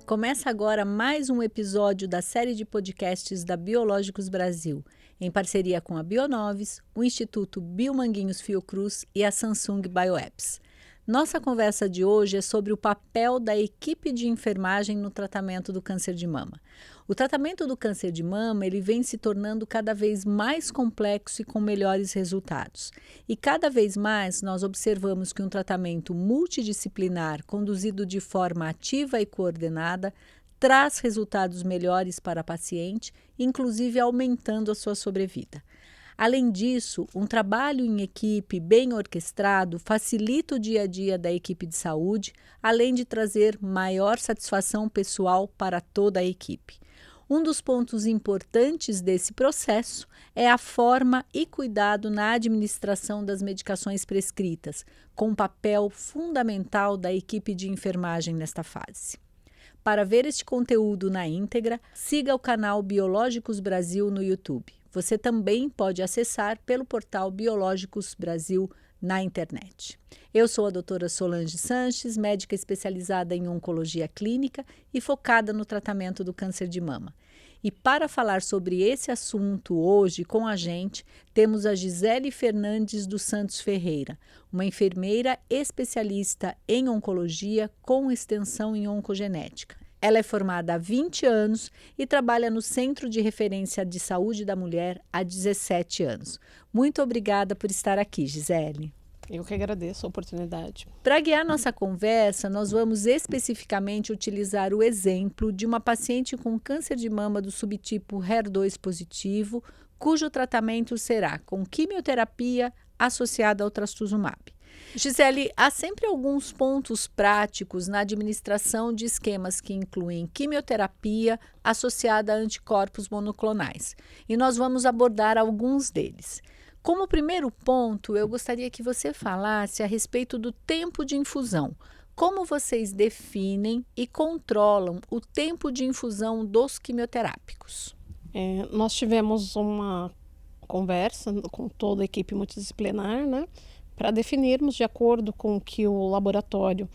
Começa agora mais um episódio da série de podcasts da Biológicos Brasil, em parceria com a Bionovis, o Instituto Biomanguinhos Fiocruz e a Samsung Bioapps. Nossa conversa de hoje é sobre o papel da equipe de enfermagem no tratamento do câncer de mama. O tratamento do câncer de mama ele vem se tornando cada vez mais complexo e com melhores resultados. E cada vez mais nós observamos que um tratamento multidisciplinar, conduzido de forma ativa e coordenada, traz resultados melhores para a paciente, inclusive aumentando a sua sobrevida. Além disso, um trabalho em equipe bem orquestrado facilita o dia a dia da equipe de saúde, além de trazer maior satisfação pessoal para toda a equipe. Um dos pontos importantes desse processo é a forma e cuidado na administração das medicações prescritas, com um papel fundamental da equipe de enfermagem nesta fase. Para ver este conteúdo na íntegra, siga o canal Biológicos Brasil no YouTube. Você também pode acessar pelo portal Biológicos Brasil na internet. Eu sou a doutora Solange Sanches, médica especializada em oncologia clínica e focada no tratamento do câncer de mama. E para falar sobre esse assunto hoje com a gente, temos a Gisele Fernandes dos Santos Ferreira, uma enfermeira especialista em oncologia com extensão em oncogenética. Ela é formada há 20 anos e trabalha no Centro de Referência de Saúde da Mulher há 17 anos. Muito obrigada por estar aqui, Gisele. Eu que agradeço a oportunidade. Para guiar nossa conversa, nós vamos especificamente utilizar o exemplo de uma paciente com câncer de mama do subtipo HER2 positivo, cujo tratamento será com quimioterapia associada ao trastuzumab. Gisele, há sempre alguns pontos práticos na administração de esquemas que incluem quimioterapia associada a anticorpos monoclonais, e nós vamos abordar alguns deles. Como primeiro ponto, eu gostaria que você falasse a respeito do tempo de infusão. Como vocês definem e controlam o tempo de infusão dos quimioterápicos? Nós tivemos uma conversa com toda a equipe multidisciplinar, né, para definirmos de acordo com o que o laboratório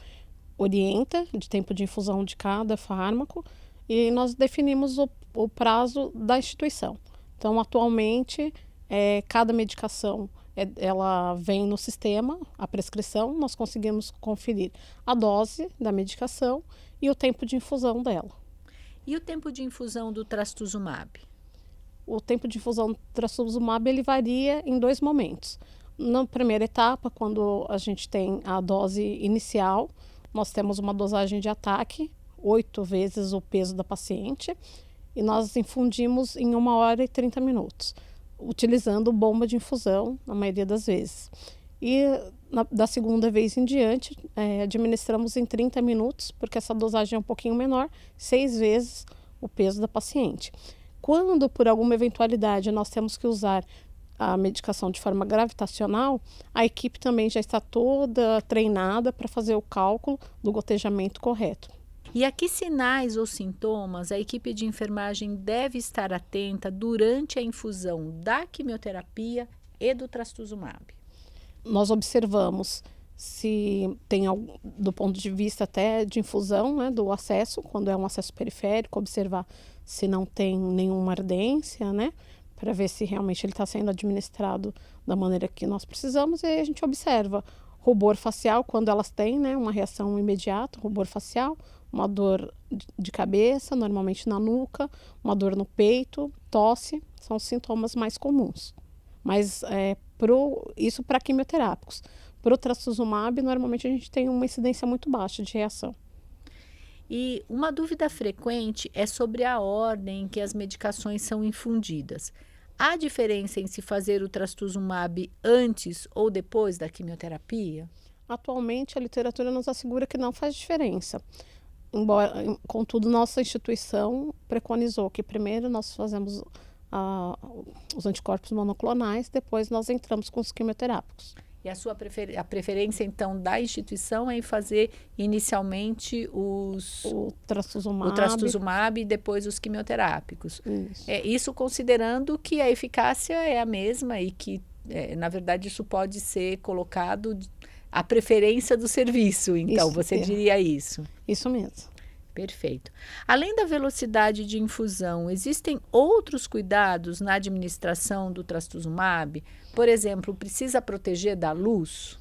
orienta de tempo de infusão de cada fármaco, e nós definimos o prazo da instituição. Então, atualmente, cada medicação ela vem no sistema, a prescrição, nós conseguimos conferir a dose da medicação e o tempo de infusão dela. E o tempo de infusão do trastuzumab? O tempo de infusão do trastuzumab ele varia em 2 momentos. Na primeira etapa, quando a gente tem a dose inicial, nós temos uma dosagem de ataque, 8 vezes o peso da paciente, e nós infundimos em 1 hora e 30 minutos, utilizando bomba de infusão, na maioria das vezes. E da segunda vez em diante, administramos em 30 minutos, porque essa dosagem é um pouquinho menor, 6 vezes o peso da paciente. Quando, por alguma eventualidade, nós temos que usar a medicação de forma gravitacional, a equipe também já está toda treinada para fazer o cálculo do gotejamento correto. E a que sinais ou sintomas a equipe de enfermagem deve estar atenta durante a infusão da quimioterapia e do trastuzumab? Nós observamos se tem, do ponto de vista até de infusão, né, do acesso, quando é um acesso periférico, observar se não tem nenhuma ardência, né, para ver se realmente ele está sendo administrado da maneira que nós precisamos, e aí a gente observa rubor facial, quando elas têm, né, uma reação imediata, rubor facial, uma dor de cabeça, normalmente na nuca, uma dor no peito, tosse, são os sintomas mais comuns. Mas isso para quimioterápicos. Para o trastuzumab, normalmente a gente tem uma incidência muito baixa de reação. E uma dúvida frequente é sobre a ordem em que as medicações são infundidas. Há diferença em se fazer o trastuzumab antes ou depois da quimioterapia? Atualmente, a literatura nos assegura que não faz diferença. Contudo, nossa instituição preconizou que primeiro nós fazemos os anticorpos monoclonais, depois nós entramos com os quimioterápicos. E a preferência, então, da instituição é em fazer inicialmente o trastuzumab e depois os quimioterápicos. Isso considerando que a eficácia é a mesma e que, na verdade, isso pode ser colocado à preferência do serviço. Então, você diria isso? Isso mesmo. Perfeito. Além da velocidade de infusão, existem outros cuidados na administração do trastuzumab? Por exemplo, precisa proteger da luz?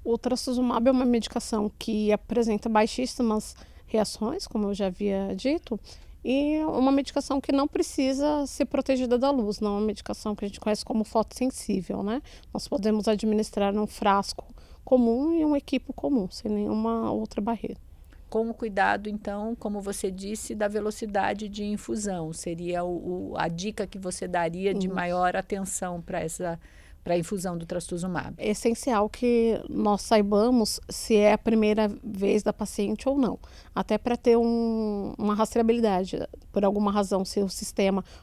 O trastuzumab é uma medicação que apresenta baixíssimas reações, como eu já havia dito, e uma medicação que não precisa ser protegida da luz, não é uma medicação que a gente conhece como fotossensível, né? Nós podemos administrar num frasco comum e um equipo comum, sem nenhuma outra barreira. Com o cuidado, então, como você disse, da velocidade de infusão, seria a dica que você daria de maior atenção para a infusão do trastuzumab. É essencial que nós saibamos se é a primeira vez da paciente ou não, até para ter uma rastreabilidade. Por alguma razão, se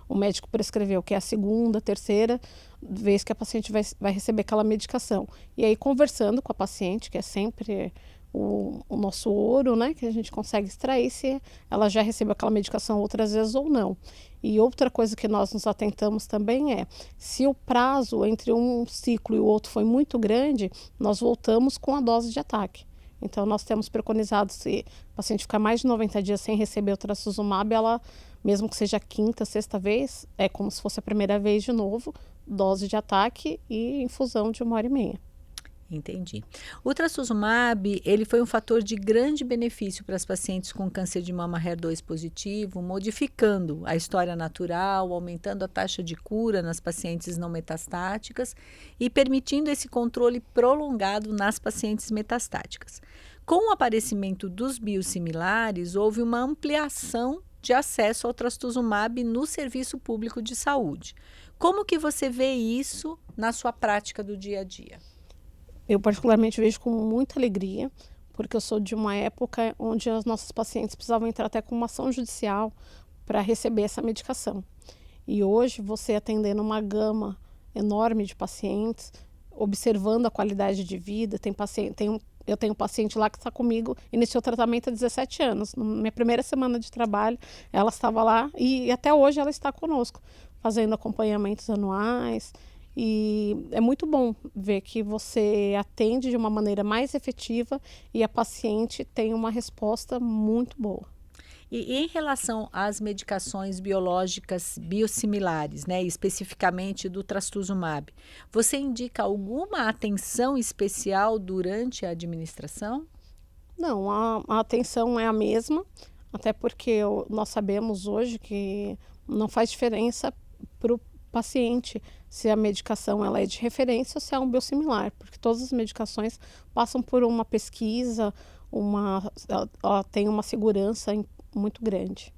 o médico prescreveu que é a segunda, terceira vez que a paciente vai receber aquela medicação. E aí, conversando com a paciente, que é sempre o nosso ouro, né, que a gente consegue extrair se ela já recebeu aquela medicação outras vezes ou não. E outra coisa que nós nos atentamos também é, se o prazo entre um ciclo e o outro foi muito grande, nós voltamos com a dose de ataque. Então, nós temos preconizado, se o paciente ficar mais de 90 dias sem receber o trastuzumab, ela, mesmo que seja a quinta, sexta vez, é como se fosse a primeira vez de novo, dose de ataque e infusão de 1h30. Entendi. O trastuzumab, ele foi um fator de grande benefício para as pacientes com câncer de mama HER2 positivo, modificando a história natural, aumentando a taxa de cura nas pacientes não metastáticas e permitindo esse controle prolongado nas pacientes metastáticas. Com o aparecimento dos biosimilares, houve uma ampliação de acesso ao trastuzumab no serviço público de saúde. Como que você vê isso na sua prática do dia a dia? Eu particularmente vejo com muita alegria, porque eu sou de uma época onde as nossas pacientes precisavam entrar até com uma ação judicial para receber essa medicação. E hoje, você atendendo uma gama enorme de pacientes, observando a qualidade de vida, eu tenho um paciente lá que está comigo, iniciou o tratamento há 17 anos. Na minha primeira semana de trabalho, ela estava lá e até hoje ela está conosco, fazendo acompanhamentos anuais. E é muito bom ver que você atende de uma maneira mais efetiva e a paciente tem uma resposta muito boa. E em relação às medicações biológicas biosimilares, né, especificamente do trastuzumab, você indica alguma atenção especial durante a administração? Não, a atenção é a mesma, até porque nós sabemos hoje que não faz diferença para o paciente se a medicação ela é de referência ou se é um biosimilar, porque todas as medicações passam por uma pesquisa, ela tem uma segurança muito grande.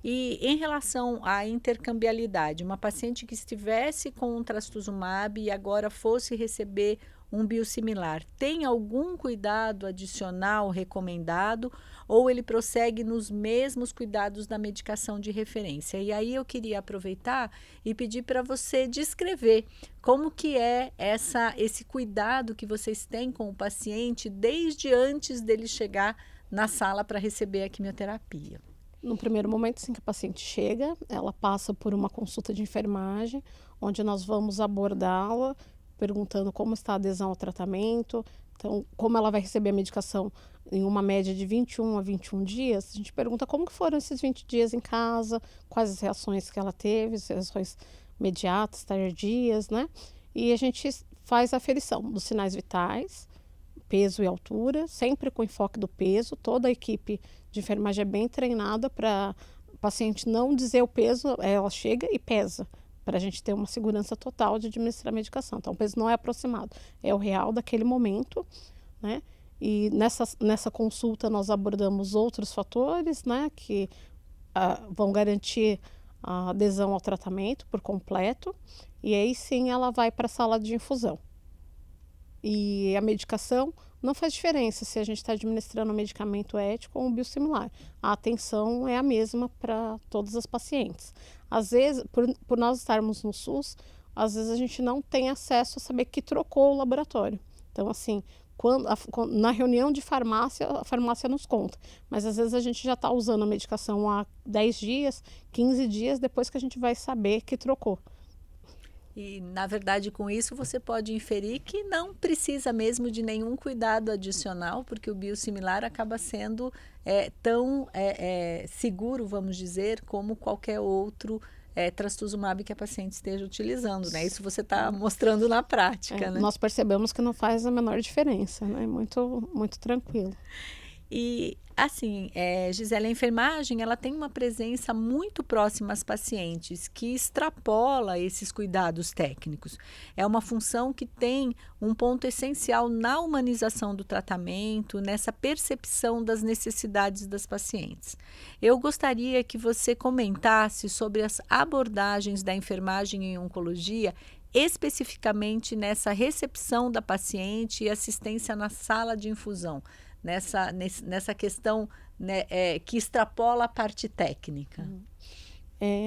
E em relação à intercambiabilidade, uma paciente que estivesse com um trastuzumab e agora fosse receber um biosimilar, tem algum cuidado adicional recomendado ou ele prossegue nos mesmos cuidados da medicação de referência? E aí eu queria aproveitar e pedir para você descrever como que é esse cuidado que vocês têm com o paciente desde antes dele chegar na sala para receber a quimioterapia. No primeiro momento, assim que a paciente chega, ela passa por uma consulta de enfermagem, onde nós vamos abordá-la, perguntando como está a adesão ao tratamento, então, como ela vai receber a medicação em uma média de 21 a 21 dias, a gente pergunta como que foram esses 20 dias em casa, quais as reações que ela teve, as reações imediatas, tardias, né? E a gente faz a aferição dos sinais vitais, peso e altura, sempre com enfoque do peso. Toda a equipe de enfermagem é bem treinada para o paciente não dizer o peso, ela chega e pesa, para a gente ter uma segurança total de administrar a medicação. Então, o peso não é aproximado, é o real daquele momento, né? E nessa consulta nós abordamos outros fatores, né, que vão garantir a adesão ao tratamento por completo, e aí sim ela vai para a sala de infusão. E a medicação não faz diferença se a gente está administrando um medicamento ético ou um biosimilar. A atenção é a mesma para todas as pacientes. Às vezes, por nós estarmos no SUS, às vezes a gente não tem acesso a saber que trocou o laboratório. Então, assim, na reunião de farmácia, a farmácia nos conta. Mas às vezes a gente já está usando a medicação há 10 dias, 15 dias, depois que a gente vai saber que trocou. E, na verdade, com isso você pode inferir que não precisa mesmo de nenhum cuidado adicional, porque o biosimilar acaba sendo tão seguro, vamos dizer, como qualquer outro trastuzumab que a paciente esteja utilizando, né? Isso você está mostrando na prática, né? Nós percebemos que não faz a menor diferença, né? Muito, muito tranquilo. E, assim, Gisele, a enfermagem, ela tem uma presença muito próxima às pacientes, que extrapola esses cuidados técnicos. É uma função que tem um ponto essencial na humanização do tratamento, nessa percepção das necessidades das pacientes. Eu gostaria que você comentasse sobre as abordagens da enfermagem em oncologia, especificamente nessa recepção da paciente e assistência na sala de infusão. Nessa questão, né, que extrapola a parte técnica.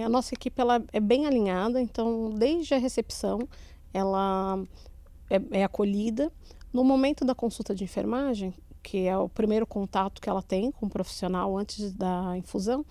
A nossa equipe ela é bem alinhada, então desde a recepção ela é acolhida. No momento da consulta de enfermagem, que é o primeiro contato que ela tem com o profissional antes da infusão,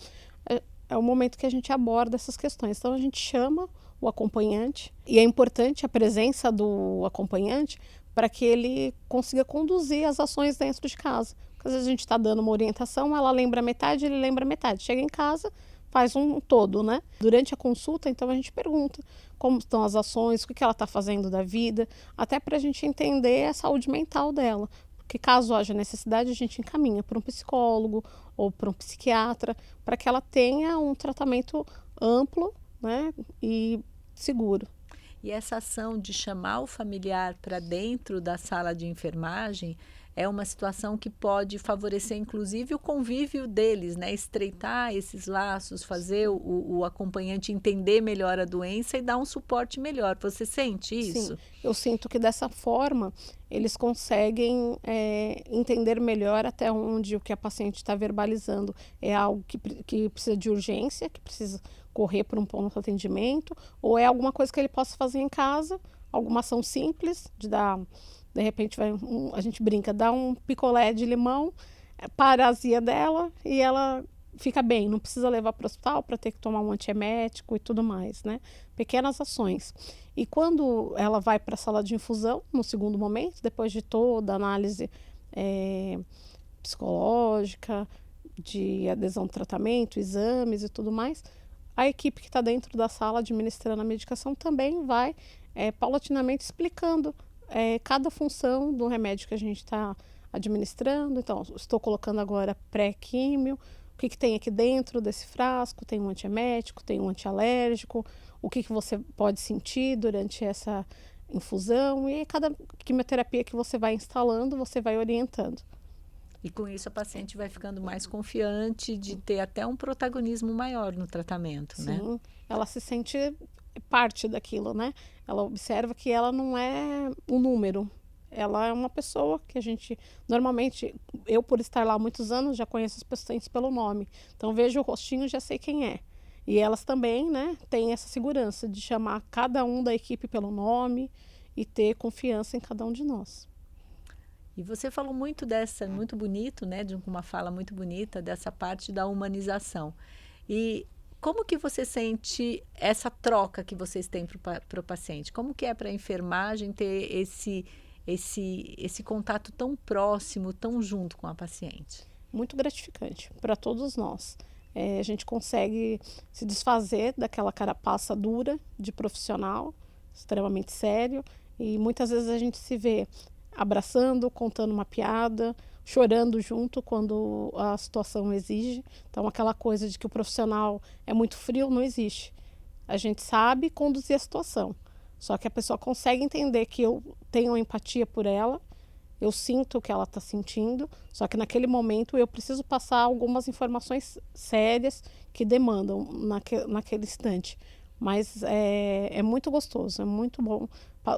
é o momento que a gente aborda essas questões. Então a gente chama o acompanhante e é importante a presença do acompanhante para que ele consiga conduzir as ações dentro de casa. Porque às vezes a gente está dando uma orientação, ela lembra metade, ele lembra metade. Chega em casa, faz um todo, né? Durante a consulta, então a gente pergunta como estão as ações, o que ela está fazendo da vida, até para a gente entender a saúde mental dela. Porque caso haja necessidade, a gente encaminha para um psicólogo ou para um psiquiatra, para que ela tenha um tratamento amplo, né, e seguro. E essa ação de chamar o familiar para dentro da sala de enfermagem é uma situação que pode favorecer, inclusive, o convívio deles, né? Estreitar esses laços, fazer o acompanhante entender melhor a doença e dar um suporte melhor. Você sente isso? Sim, eu sinto que dessa forma eles conseguem entender melhor até onde o que a paciente está verbalizando é algo que precisa de urgência, que precisa correr para um ponto de atendimento, ou é alguma coisa que ele possa fazer em casa, alguma ação simples, de repente a gente brinca, dá um picolé de limão para a azia dela e ela fica bem, não precisa levar para o hospital para ter que tomar um antiemético e tudo mais, né? Pequenas ações. E quando ela vai para a sala de infusão, no segundo momento, depois de toda a análise psicológica, de adesão ao tratamento, exames e tudo mais, a equipe que está dentro da sala administrando a medicação também vai paulatinamente explicando cada função do remédio que a gente está administrando. Então, estou colocando agora pré-químio, o que tem aqui dentro desse frasco, tem um antiemético, tem um antialérgico, o que você pode sentir durante essa infusão, e cada quimioterapia que você vai instalando, você vai orientando. E com isso a paciente vai ficando mais confiante de ter até um protagonismo maior no tratamento, né? Sim, ela se sente parte daquilo, né? Ela observa que ela não é um número. Ela é uma pessoa que a gente, normalmente, eu por estar lá há muitos anos, já conheço as pacientes pelo nome. Então vejo o rostinho e já sei quem é. E elas também, né, têm essa segurança de chamar cada um da equipe pelo nome e ter confiança em cada um de nós. E você falou muito muito bonito, né, de uma fala muito bonita dessa parte da humanização. E como que você sente essa troca que vocês têm para o paciente? Como que é para a enfermagem ter esse contato tão próximo, tão junto com a paciente? Muito gratificante para todos nós. A gente consegue se desfazer daquela carapaça dura de profissional, extremamente sério, e muitas vezes a gente se vê abraçando, contando uma piada, chorando junto quando a situação exige. Então, aquela coisa de que o profissional é muito frio não existe. A gente sabe conduzir a situação, só que a pessoa consegue entender que eu tenho empatia por ela, eu sinto o que ela está sentindo, só que naquele momento eu preciso passar algumas informações sérias que demandam naquele instante. Mas é muito gostoso, é muito bom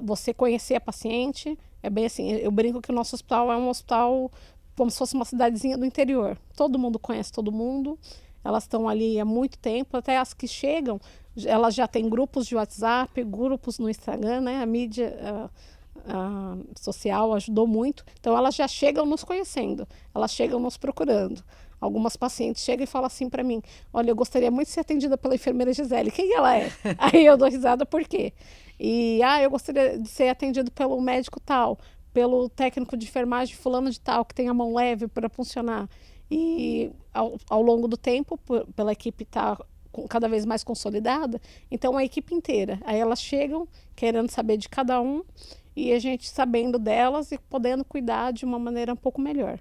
você conhecer a paciente. É bem assim, eu brinco que o nosso hospital é um hospital como se fosse uma cidadezinha do interior. Todo mundo conhece todo mundo, elas estão ali há muito tempo, até as que chegam, elas já têm grupos de WhatsApp, grupos no Instagram, né? A mídia social ajudou muito, então elas já chegam nos conhecendo, elas chegam nos procurando. Algumas pacientes chegam e falam assim para mim: olha, eu gostaria muito de ser atendida pela enfermeira Gisele, quem ela é? Aí eu dou risada, por quê? E, eu gostaria de ser atendido pelo médico tal, pelo técnico de enfermagem fulano de tal, que tem a mão leve para funcionar. E ao longo do tempo, pela equipe estar cada vez mais consolidada, então a equipe inteira. Aí elas chegam querendo saber de cada um e a gente sabendo delas e podendo cuidar de uma maneira um pouco melhor.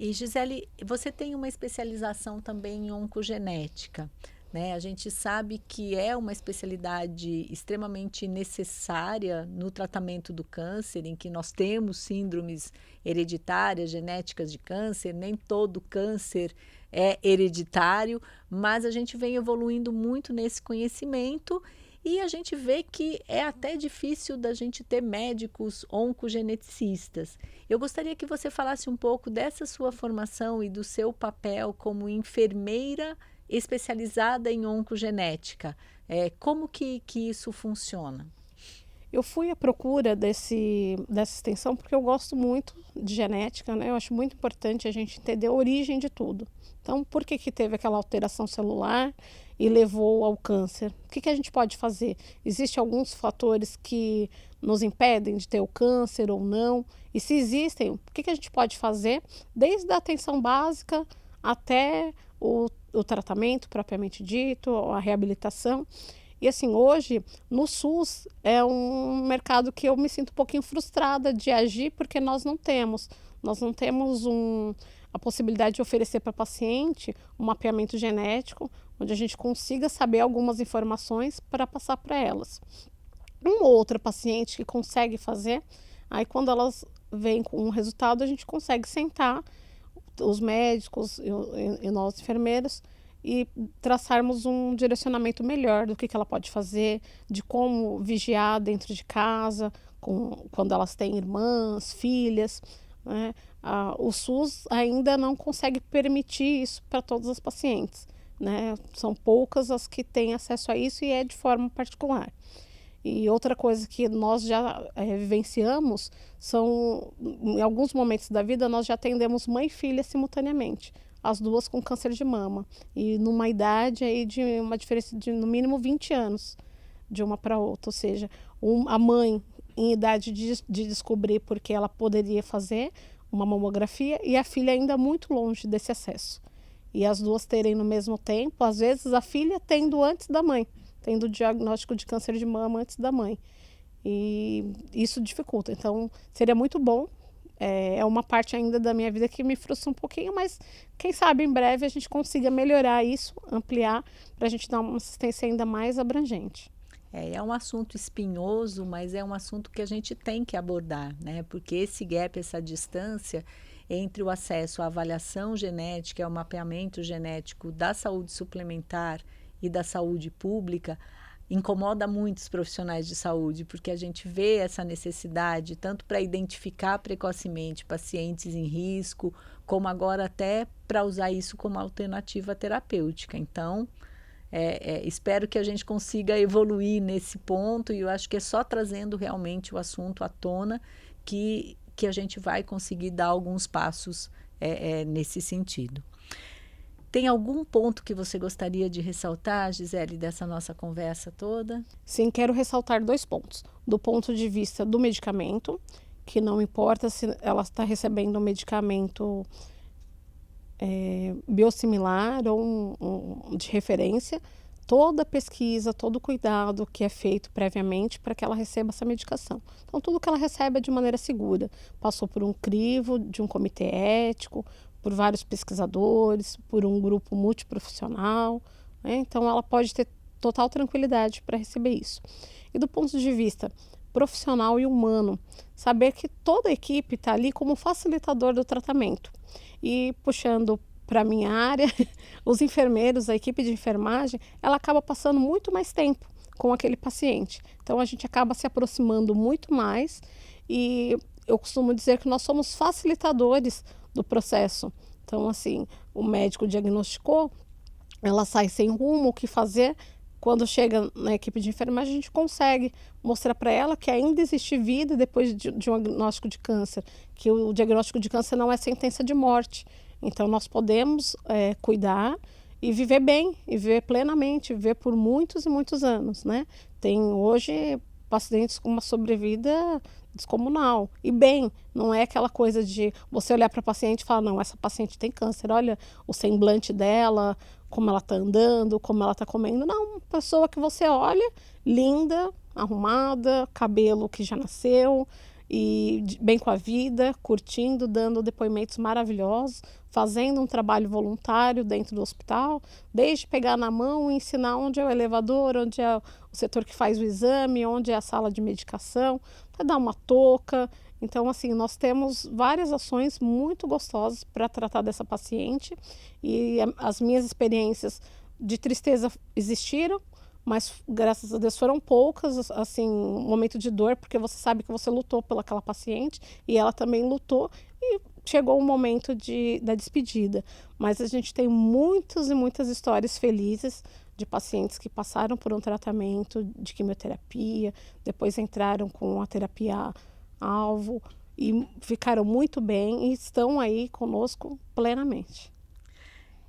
E Gisele, você tem uma especialização também em oncogenética, né? A gente sabe que é uma especialidade extremamente necessária no tratamento do câncer, em que nós temos síndromes hereditárias, genéticas de câncer, nem todo câncer é hereditário, mas a gente vem evoluindo muito nesse conhecimento. E a gente vê que é até difícil da gente ter médicos oncogeneticistas. Eu gostaria que você falasse um pouco dessa sua formação e do seu papel como enfermeira especializada em oncogenética. Como que isso funciona? Eu fui à procura dessa extensão porque eu gosto muito de genética, né? Eu acho muito importante a gente entender a origem de tudo. Então, por que teve aquela alteração celular e levou ao câncer? O que a gente pode fazer? Existem alguns fatores que nos impedem de ter o câncer ou não? E se existem, o que a gente pode fazer? Desde a atenção básica até o tratamento propriamente dito, a reabilitação. E assim, hoje, no SUS, é um mercado que eu me sinto um pouquinho frustrada de agir, porque nós não temos a possibilidade de oferecer para o paciente um mapeamento genético, onde a gente consiga saber algumas informações para passar para elas. Um ou outro paciente que consegue fazer, aí quando elas vêm com um resultado, a gente consegue sentar, os médicos e nós enfermeiros, e traçarmos um direcionamento melhor do que ela pode fazer, de como vigiar dentro de casa, quando elas têm irmãs, filhas, né? O SUS ainda não consegue permitir isso para todas as pacientes, né? São poucas as que têm acesso a isso e é de forma particular. E outra coisa que nós já vivenciamos são, em alguns momentos da vida, nós já atendemos mãe e filha simultaneamente, as duas com câncer de mama, e numa idade aí de uma diferença de no mínimo 20 anos de uma para outra, ou seja, a mãe em idade de descobrir porque ela poderia fazer uma mamografia e a filha ainda muito longe desse acesso. E as duas terem no mesmo tempo, às vezes a filha tendo antes da mãe, tendo o diagnóstico de câncer de mama antes da mãe. E isso dificulta. Então, seria muito bom. É uma parte ainda da minha vida que me frustra um pouquinho, mas quem sabe em breve a gente consiga melhorar isso, ampliar, para a gente dar uma assistência ainda mais abrangente. É um assunto espinhoso, mas é um assunto que a gente tem que abordar, né? Porque esse gap, essa distância entre o acesso à avaliação genética, ao mapeamento genético da saúde suplementar e da saúde pública, incomoda muitos profissionais de saúde, porque a gente vê essa necessidade tanto para identificar precocemente pacientes em risco, como agora até para usar isso como alternativa terapêutica. Então, espero que a gente consiga evoluir nesse ponto, e eu acho que é só trazendo realmente o assunto à tona que a gente vai conseguir dar alguns passos nesse sentido. Tem algum ponto que você gostaria de ressaltar, Gisele, dessa nossa conversa toda? Sim, quero ressaltar 2 pontos. Do ponto de vista do medicamento, que não importa se ela está recebendo um medicamento biosimilar ou de referência, toda pesquisa, todo cuidado que é feito previamente para que ela receba essa medicação. Então, tudo que ela recebe é de maneira segura. Passou por um crivo de um comitê ético, por vários pesquisadores, por um grupo multiprofissional, né? Então, ela pode ter total tranquilidade para receber isso. E do ponto de vista profissional e humano, saber que toda a equipe está ali como facilitador do tratamento. E puxando para a minha área, os enfermeiros, a equipe de enfermagem, ela acaba passando muito mais tempo com aquele paciente. Então, a gente acaba se aproximando muito mais e eu costumo dizer que nós somos facilitadores do processo. Então, assim, o médico diagnosticou, ela sai sem rumo, o que fazer. Quando chega na equipe de enfermagem, a gente consegue mostrar para ela que ainda existe vida depois de um diagnóstico de câncer, que o diagnóstico de câncer não é sentença de morte. Então, nós podemos cuidar e viver bem, e viver plenamente, viver por muitos e muitos anos, né? Tem hoje pacientes com uma sobrevida descomunal. E bem, não é aquela coisa de você olhar para a paciente e falar, não, essa paciente tem câncer, olha o semblante dela, como ela está andando, como ela está comendo. Não, uma pessoa que você olha, linda, arrumada, cabelo que já nasceu, e bem com a vida, curtindo, dando depoimentos maravilhosos, fazendo um trabalho voluntário dentro do hospital, desde pegar na mão e ensinar onde é o elevador, onde é o setor que faz o exame, onde é a sala de medicação, para dar uma touca. Então, assim, nós temos várias ações muito gostosas para tratar dessa paciente, e as minhas experiências de tristeza existiram, mas graças a Deus foram poucas, assim, um momento de dor, porque você sabe que você lutou pelaquela paciente e ela também lutou, e chegou o momento da despedida. Mas a gente tem muitas e muitas histórias felizes de pacientes que passaram por um tratamento de quimioterapia, depois entraram com a terapia-alvo e ficaram muito bem e estão aí conosco plenamente.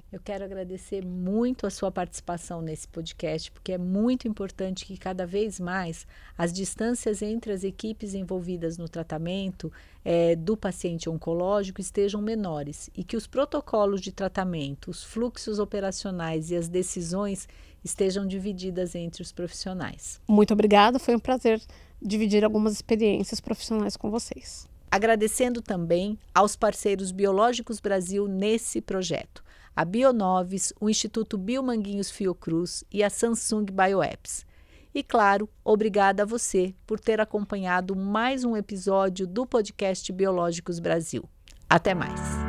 Eu quero agradecer muito a sua participação nesse podcast, porque é muito importante que cada vez mais as distâncias entre as equipes envolvidas no tratamento do paciente oncológico estejam menores e que os protocolos de tratamento, os fluxos operacionais e as decisões estejam divididas entre os profissionais. Muito obrigada, foi um prazer dividir algumas experiências profissionais com vocês. Agradecendo também aos parceiros Biológicos Brasil nesse projeto. A Bionovis, o Instituto Biomanguinhos Fiocruz e a Samsung Bioapps. E, claro, obrigada a você por ter acompanhado mais um episódio do podcast Biológicos Brasil. Até mais!